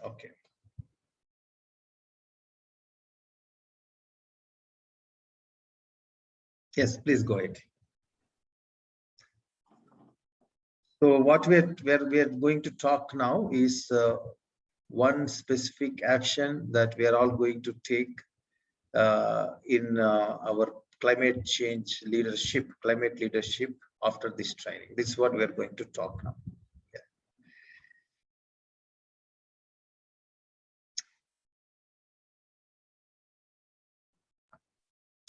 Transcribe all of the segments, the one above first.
Okay. Yes, please go ahead. So what we're going to talk now is one specific action that we are all going to take in our climate change leadership, climate leadership after this training. This is what we are going to talk now.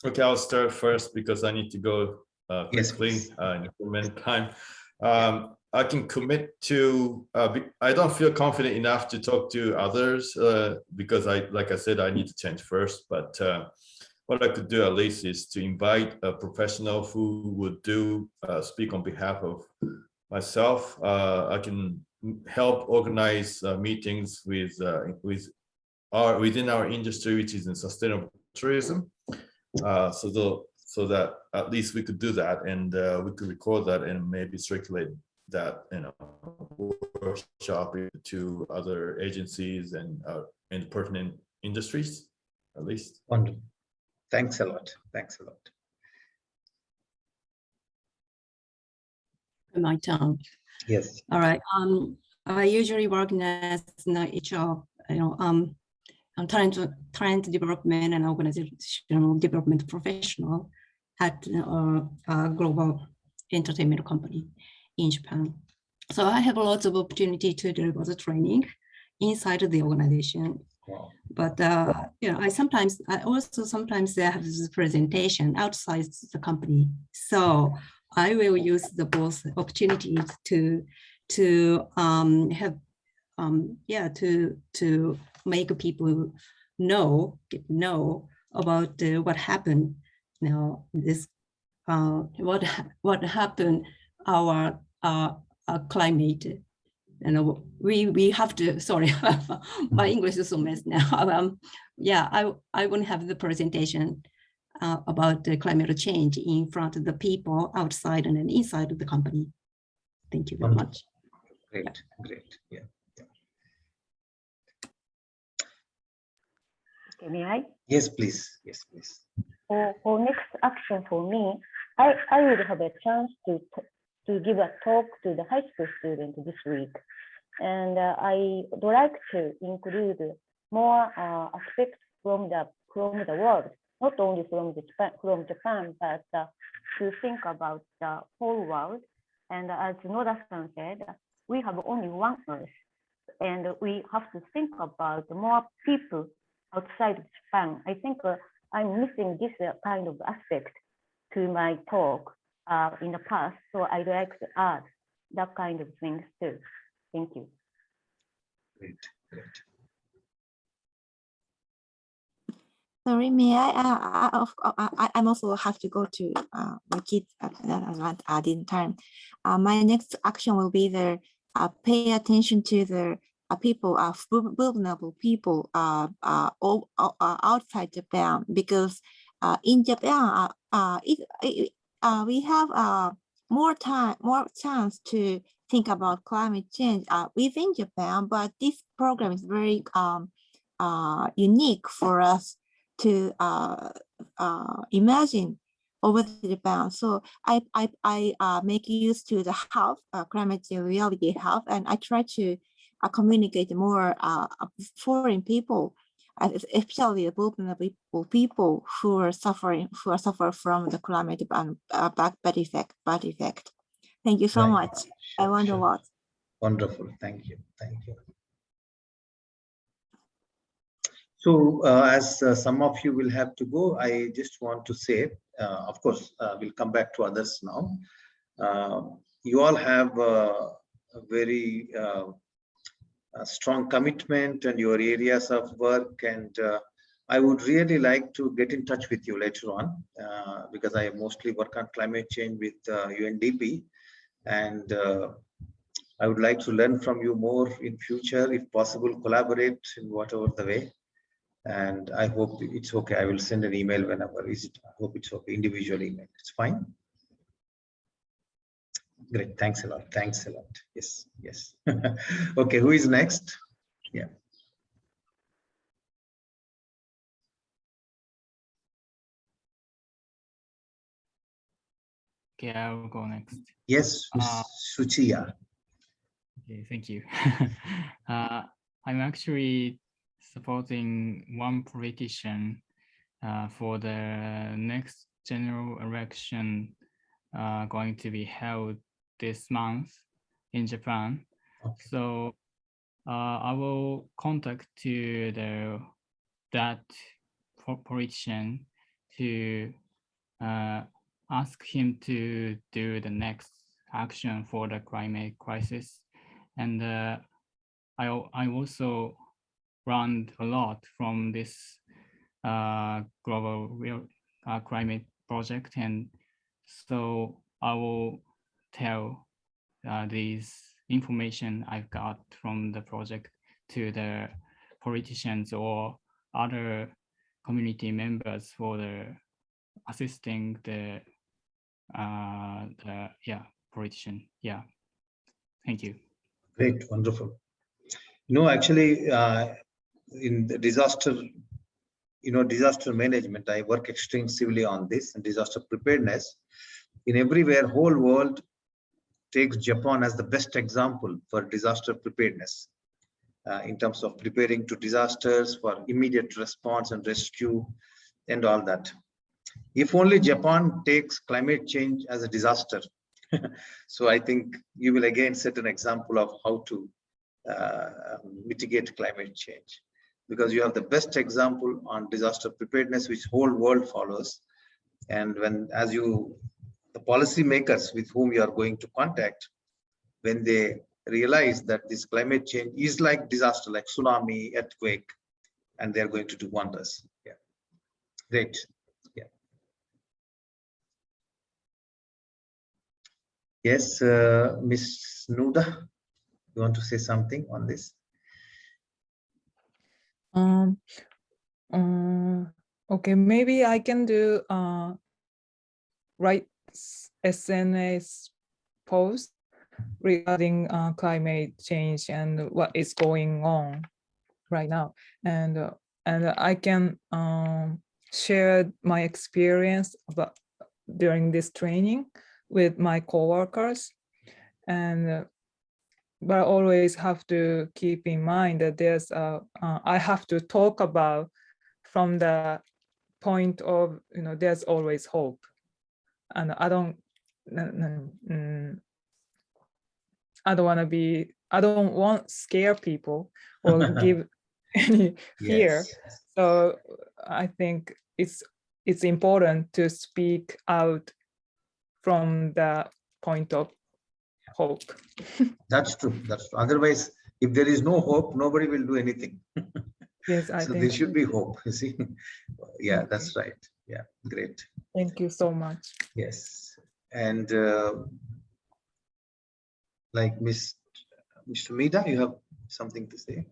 Okay, I'll start first because I need to go quickly Yes, in a minute time. I can commit to, I don't feel confident enough to talk to others because like I said, I need to change first, but what I could do at least is to invite a professional who would speak on behalf of myself. I can help organize meetings within our industry, which is in sustainable tourism. So that at least we could do that, and we could record that and maybe circulate that in a workshop to other agencies and pertinent industries, at least. Wonderful. Thanks a lot. Thanks a lot. My turn. Yes. All right. I usually work as an HR, talent development and organizational development professional at a global entertainment company in Japan. So I have lots of opportunity to deliver the training inside of the organization. Wow. But I also sometimes have this presentation outside the company. So I will use the both opportunities to make people know about what happened. This what happened our climate. We have to. Sorry, my English is so messed now. I wouldn't have the presentation about the climate change in front of the people outside and inside of the company. Thank you very much. Great, great. Yeah. Okay, may I? Yes, please. Yes, please. For next action for me, I would have a chance to give a talk to the high school student this week. And I would like to include more aspects from the world, not only from Japan, but to think about the whole world. And as Noda-san said, we have only one Earth, and we have to think about more people outside Japan. I think I'm missing this kind of aspect to my talk in the past, so I'd like to add that kind of things too. Thank you. Great, great. Sorry, may I also have to go to my kids at in time. My next action will be pay attention to the people, vulnerable people outside Japan, because in Japan we have more chance to think about climate change within Japan, but this program is very unique for us to imagine over Japan. So I make use to the health, climate change reality health, and I try to communicate more foreign people, especially vulnerable people who suffer from the climate bad effect. Thank you so much. I learned a lot. Wonderful. Thank you. Thank you. So as some of you will have to go, I just want to say, of course, we'll come back to others now. You all have a very strong commitment and your areas of work, and I would really like to get in touch with you later on because I mostly work on climate change with UNDP, and I would like to learn from you more in future, if possible, collaborate in whatever the way. And I hope it's okay. I will send an email whenever is it. I hope it's okay. Individual email. It's fine. Great. Thanks a lot. Thanks a lot. Yes. Yes. Okay. Who is next? Yeah. Okay, I will go next. Yes, Ms. Suchiya. Okay, thank you. I'm actually supporting one politician for the next general election going to be held this month in Japan. Okay. So I will contact to that politician to ask him to do the next action for the climate crisis. And I also learned a lot from this global climate project. And so I will tell these information I've got from the project to the politicians or other community members for the assisting the politician. Yeah, thank you. Great, wonderful. No, actually, in the disaster, disaster management, I work extensively on this and disaster preparedness. In everywhere, whole world takes Japan as the best example for disaster preparedness in terms of preparing to disasters for immediate response and rescue and all that. If only Japan takes climate change as a disaster, so I think you will again set an example of how to mitigate climate change, because you have the best example on disaster preparedness, which whole world follows. And when, as you, the policy makers with whom you are going to contact, when they realize that this climate change is like disaster, like tsunami, earthquake, and they're going to do wonders. Yeah, great. Yeah. Yes, Ms. Nuda, you want to say something on this? Okay, maybe I can do write SNS post regarding climate change and what is going on right now, and I can share my experience about during this training with my coworkers, and but I always have to keep in mind that there's I have to talk about from the point of, there's always hope, and I don't want to scare people or give any fear. Yes. So I think it's important to speak out from the point of hope. That's true. That's true. Otherwise, if there is no hope, nobody will do anything. Yes, I So think there should be hope, you see. Yeah, Okay. that's right. Yeah, great. Thank you so much. Yes. And like Mr. Mida, you have something to say?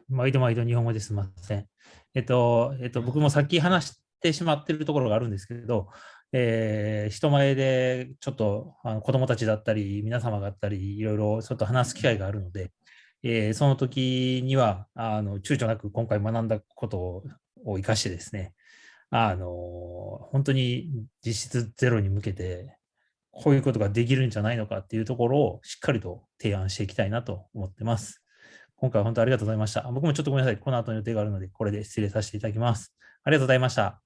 毎度毎度日本語ですみません。僕もさっき話してしまっているところがあるんですけど、人前でちょっと子どもたちだったり、皆様だったり、いろいろちょっと話す機会があるので、その時には躊躇なく今回学んだことを生かしてですね、本当に実質ゼロに向けて、こういうことができるんじゃないのかっていうところをしっかりと提案していきたいなと思ってます。今回は本当にありがとうございました。僕もちょっとごめんなさい。この後の予定があるので、これで失礼させていただきます。ありがとうございました。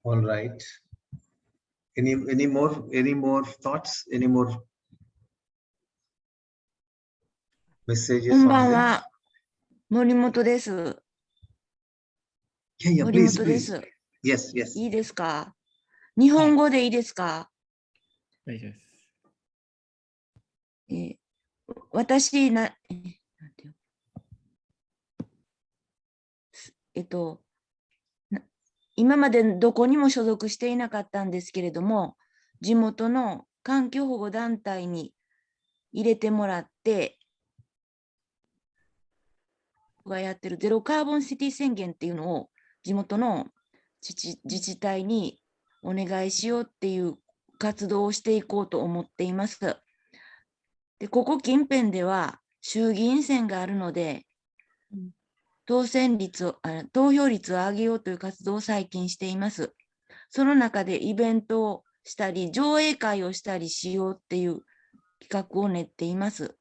All right. Any more thoughts? Any more messages? こんばんは。森本です。 Yeah, 森 please, 本で please. す。 Yes, yes. いいですか？日本語でいいですか？大丈夫です。私なんていう今までどこにも所属していなかったんですけれども、地元の環境保護団体に入れてもらって、がやってるゼロカーボンシティ宣言っていうのを地元の自治体にお願いしようっていう活動をしていこうと思っています。で、ここ近辺では衆議院選があるので、投票率を上げようという活動を最近しています。その中でイベントをしたり、上映会をしたりしようっていう企画を練っています。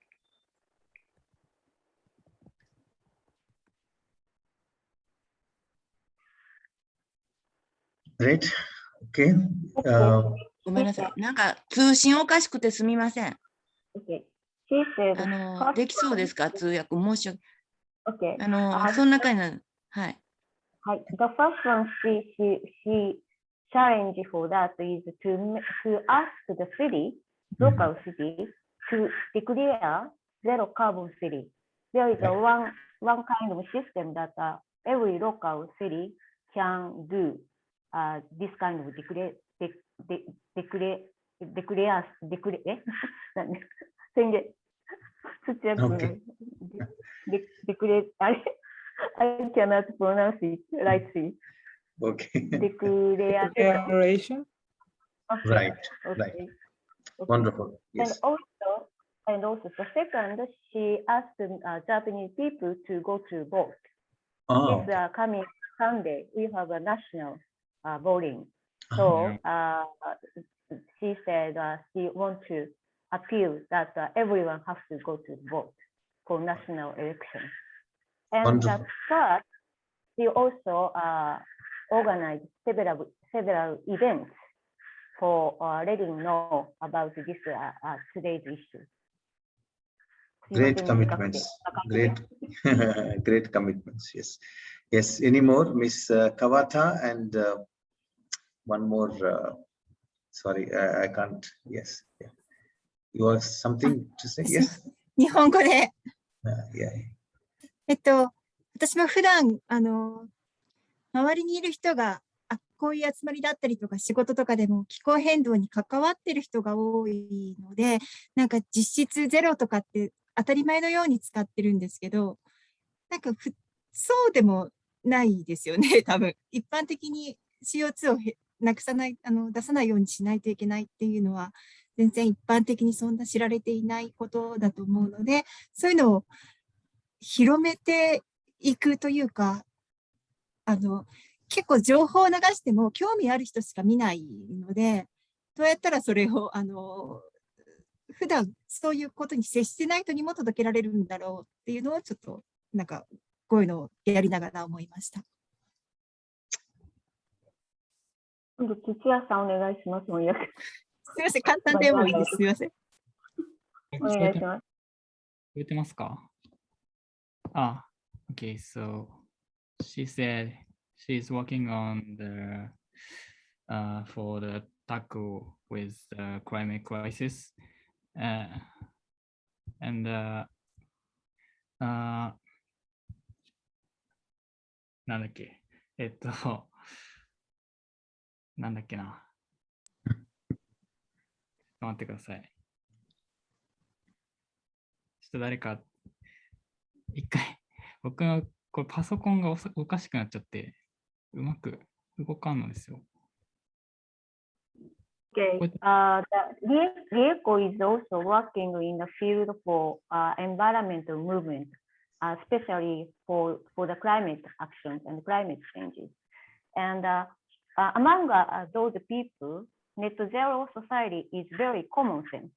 Great. Okay. ごめんなさい。なんか通信おかしくてすみません。 Okay. She said, できそうですか、通訳。申し訳 okay. そんな感じなの。はい。The first one she challenge for that is to ask the city, local city, to declare zero carbon city. There is a one kind of system that every local city can do this kind of declare 宣言。土屋君がI cannot pronounce it rightly. Okay. Declaration. Right. Okay. Right. Okay. Wonderful. Yes. And also the second, she asked Japanese people to go to vote. Oh, This coming Sunday, we have a national voting. So she said she wants to appeal that everyone has to go to vote for national election. And wonderful. that third, she also organized several events for letting know about this today's issue. Great commitments. Great, great commitments. Yes. Yes. Any more, Miss Kawata, and one more. Sorry, I can't. Yes. Yeah. You have something to say? Yes. 日本語で。Yeah. 私も普段、周りにいる人が、こういう集まりだったりとか、仕事とかでも気候変動に関わってる人が多いので、なんか実質ゼロとかって当たり前のように使ってるんですけど、なんかそうでもないですよね、多分。一般的に CO2 をなくさない、出さないようにしないといけないっていうのは、全然一般的にそんな知られていないことだと思うので、そういうのを広めていくというか、結構情報を流しても興味ある人しか見ないので、どうやったらそれを、普段そういうことに接してない人にも届けられるんだろうっていうのをちょっと、なんか、こういうのをやりながら思いました。今度、土屋さんお願いします。翻訳。すみません、簡単でもいいです。すみません。お願いします。聞こえてますかOkay, so she said she's working on the for the tackle with the climate crisis, andなんだっけなんだっけな。ちょっと待ってください。ちょっと誰か一回僕のこれパソコンがおかしくなっちゃってうまく動かんのですよ。Okay. The vehicle is also working in the field for environmental movement, especially for the climate actions and climate changes. And among those people, net zero society is very common sense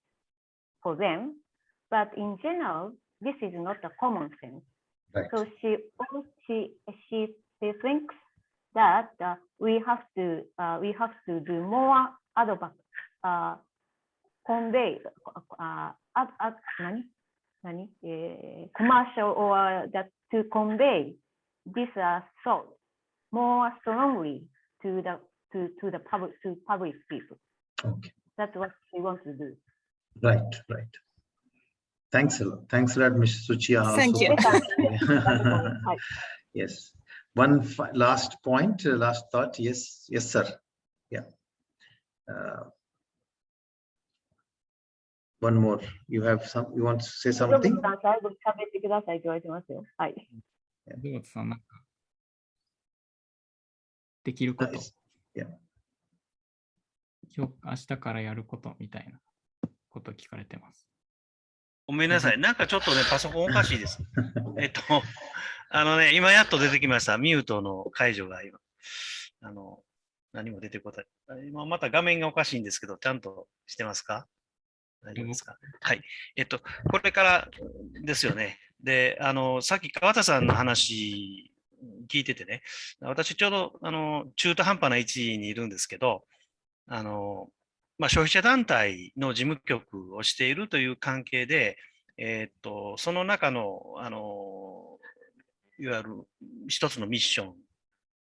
for them. But in general, this is not a common sense. Right. So she thinks that we have to do more convey commercial or that to convey this thought more strongly to the public people. Okay. That's what she wants to do. Right. Right. Thanks a lot. Thanks a lot, Ms. Suchiya. Thank you. Yes. One last point, last thought. Yes. Yes, sir. Yeah. One more. You have some. You want to say something? 最後に喋ってくださいって言われてますよ。はい。どうさんなんかできること。Yeah. 明日からやることみたいなこと聞かれてます。ごめんなさい。なんかちょっとね、パソコンおかしいです。今やっと出てきました。ミュートの解除が今。何も出てこない。今また画面がおかしいんですけど、ちゃんとしてますか？大丈夫ですか？はい。これからですよね。で、さっき川田さんの話聞いててね、私ちょうど、中途半端な位置にいるんですけど、消費者団体の事務局をしているという関係で、その中の、いわゆる一つのミッション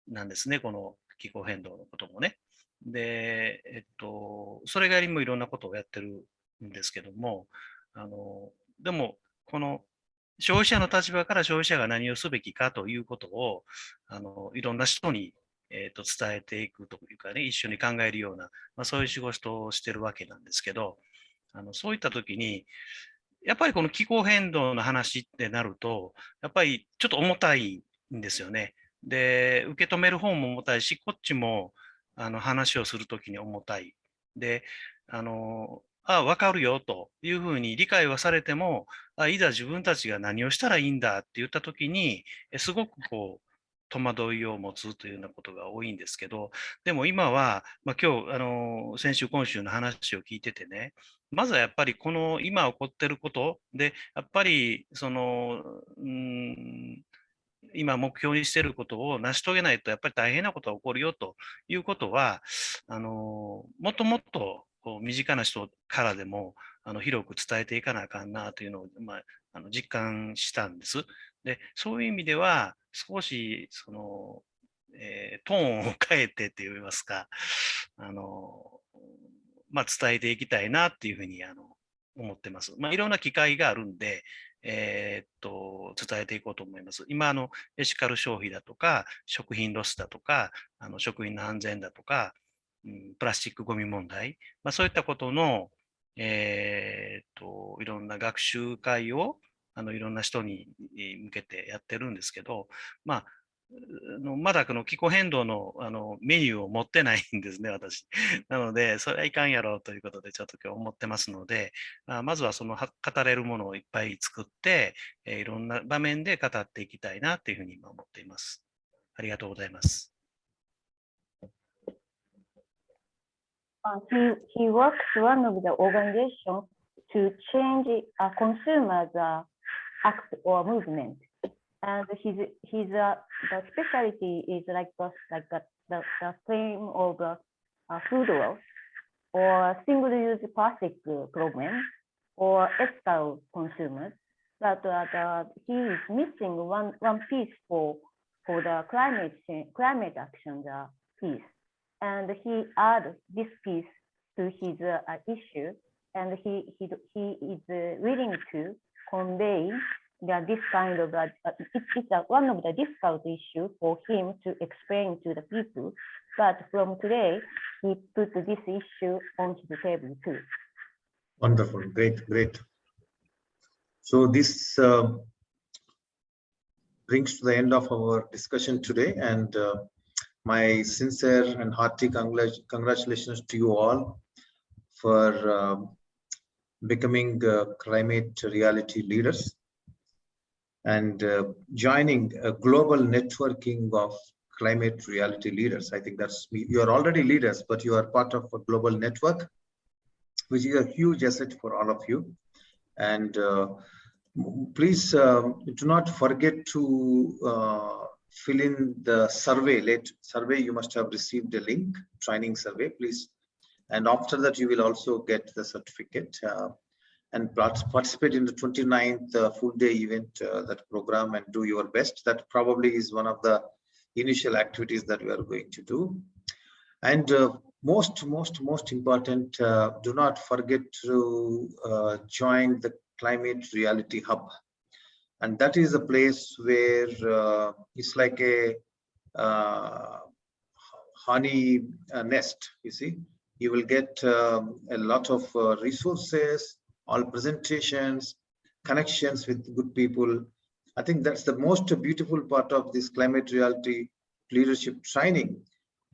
なんですね、この気候変動のこともね。で、それ以外にもいろんなことをやってるんですけども、でも、この消費者の立場から消費者が何をすべきかということを、いろんな人に、伝えていくというかね、一緒に考えるような、そういう仕事をしてるわけなんですけど、そういったときに、やっぱりこの気候変動の話ってなると、やっぱりちょっと重たいんですよね。で、受け止める方も重たいし、こっちも話をするときに重たい。で、わかるよというふうに理解はされても、いざ自分たちが何をしたらいいんだって言ったときに、すごくこう、戸惑いを持つというようなことが多いんですけど、でも今は、今日、先週、今週の話を聞いててね、まずはやっぱりこの今起こってることで、やっぱり今目標にしていることを成し遂げないとやっぱり大変なことが起こるよということは、もっともっとこう身近な人からでも広く伝えていかなあかんなというのを、実感したんです。で、そういう意味では少しトーンを変えてといいますか、伝えていきたいなっていうふうに思ってます。いろんな機会があるんで、伝えていこうと思います。今、エシカル消費だとか、食品ロスだとか、食品の安全だとか、プラスチックごみ問題、そういったことの、いろんな学習会を、いろんな人に向けてやってるんですけど、まだこの気候変動のメニューを持ってないんですね、私。なので、それはいかんやろうということで、ちょっと今日思ってますので、まずはその語れるものをいっぱい作って、いろんな場面で語っていきたいなというふうに今思っています。ありがとうございます。He works one of the organizations to change a consumer's act or movement. And the specialty is like the theme of food loss or single-use plastic problem or ethical consumers. But he is missing one piece for the climate action piece, and he added this piece to his issue, and he is willing to convey this kind of it's one of the difficult issues for him to explain to the people. But from today, he put this issue onto the table too. Wonderful, great. So this brings to the end of our discussion today, and my sincere and hearty congratulations to you all for becoming climate reality leaders and joining a global networking of climate reality leaders. I think you are already leaders, but you are part of a global network, which is a huge asset for all of you. And please do not forget to fill in the survey. You must have received a link, training survey, please. And after that, you will also get the certificate and participate in the 29th full day event, that program, and do your best. That probably is one of the initial activities that we are going to do. And most important, do not forget to join the Climate Reality Hub. And that is a place where it's like a honey nest, you see. You will get a lot of resources, all presentations, connections with good people. I think that's the most beautiful part of this Climate Reality Leadership training,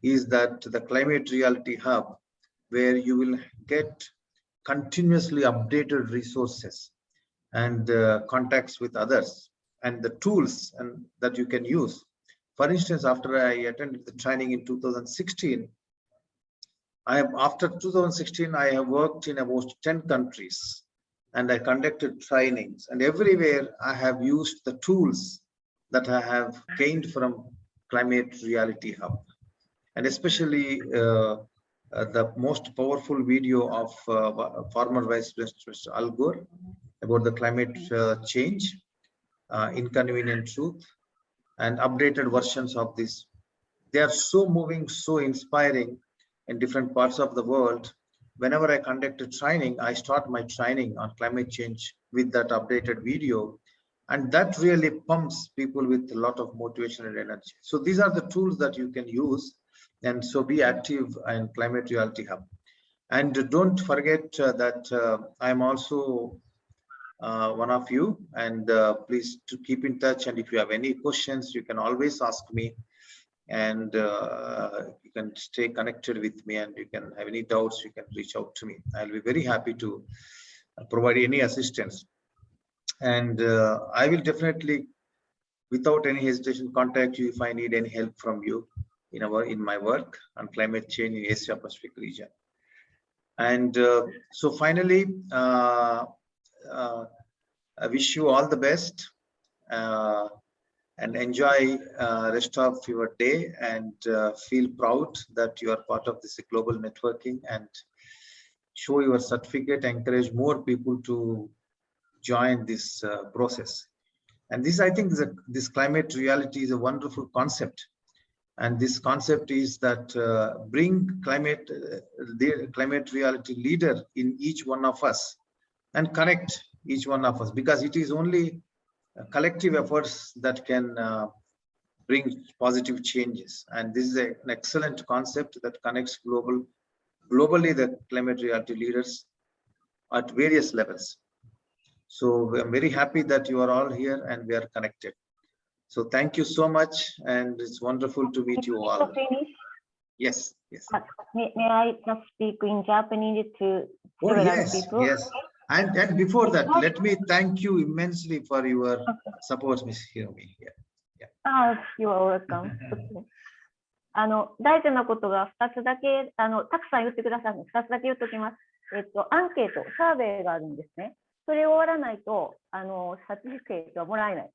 is that the Climate Reality Hub where you will get continuously updated resources and contacts with others and the tools and that you can use. For instance, after I attended the training in 2016, after 2016, I have worked in about 10 countries and I conducted trainings, and everywhere I have used the tools that I have gained from Climate Reality Hub. And especially the most powerful video of former Vice President Mr. Al Gore about the climate change, inconvenient truth, and updated versions of this. They are so moving, so inspiring in different parts of the world. Whenever I conduct a training, I start my training on climate change with that updated video. And that really pumps people with a lot of motivation and energy. So these are the tools that you can use. And so be active in Climate Reality Hub. And don't forget that I'm also one of you, and please to keep in touch. And if you have any questions, you can always ask me, and you can stay connected with me, and you can have any doubts, you can reach out to me. I'll be very happy to provide any assistance. And I will definitely, without any hesitation, contact you if I need any help from you in my work on climate change in Asia Pacific region. And so finally, I wish you all the best and enjoy rest of your day, and feel proud that you are part of this global networking, and show your certificate, encourage more people to join this process. And this, I think, this climate reality is a wonderful concept. And this concept is that bring the climate reality leader in each one of us and connect each one of us, because it is only collective efforts that can bring positive changes. And this is an excellent concept that connects globally the climate reality leaders at various levels. So I'm very happy that you are all here and we are connected. So thank you so much, and it's wonderful to meet you all. Yes, yes. May I just speak in Japanese to several people? Yes. And before that, let me thank you immensely for your support, Ms. Hiromi. You are welcome. 大事なことが2つだけ、たくさん言ってくださるので、2つだけ言っておきます。アンケート、サーベイがあるんですね。それを終わらないと、サティフィケートはもらえない。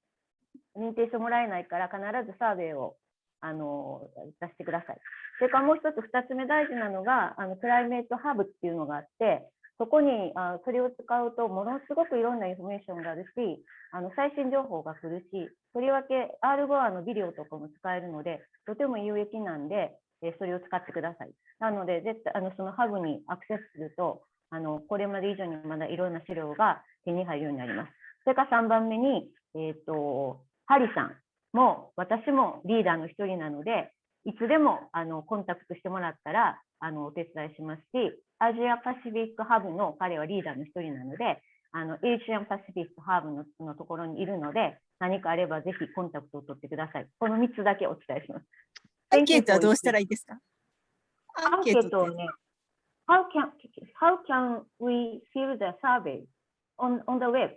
認定証もらえないから、必ずサーベイを出してください。それからもう一つ、2つ目大事なのが、クライメートハブっていうのがあって、そこにそれを使うと、ものすごくいろんなインフォメーションがあるし、最新情報が来るし、とりわけ R5 のビデオとかも使えるので、とても有益なんで、それを使ってください。なので、絶対そのハブにアクセスすると、これまで以上にまだいろんな資料が手に入るようになります。それから3番目に、ハリさんも私もリーダーの一人なので、いつでもコンタクトしてもらったらお手伝いしますし、アジアパシフィックハブの彼はリーダーの一人なので、エイシアンパシフィックハブのところにいるので、何かあればぜひコンタクトを取ってください。この3つだけお伝えします。アンケートはどうしたらいいですか？アンケートをね、How can we fill the survey on the web?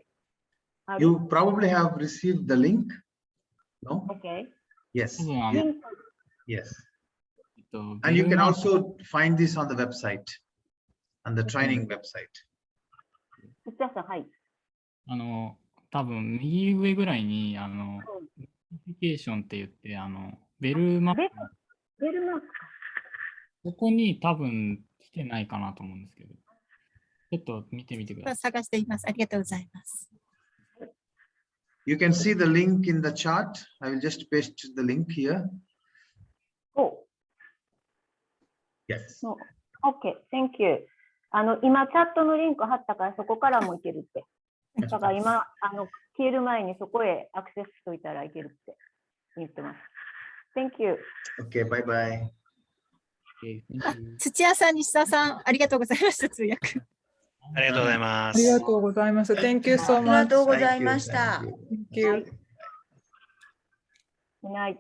You probably have received the link, no? Okay. Yes. Yeah. Yes. And you can ベルマーク also find this on the website, on the training website. 土屋さん、はい。多分右上ぐらいにノティフィケーションって言ってベルマークベルマークか。ここに多分来てないかなと思うんですけど、ちょっと見てみてください。探しています。ありがとうございます。You can see the link in the chart. I will just paste the link here. Oh. Yes. Okay, thank you. 今チャットのリンク貼ったからそこからもいけるって。だから今消える前にそこへアクセスしといたらいけるって言ってます。Thank you. Okay, bye bye. 土屋さん、西田さん、ありがとうございました。通訳。ありがとうございまありがす。とうございます。Thank you so ありが much. とうございました。 Thank you. Good night.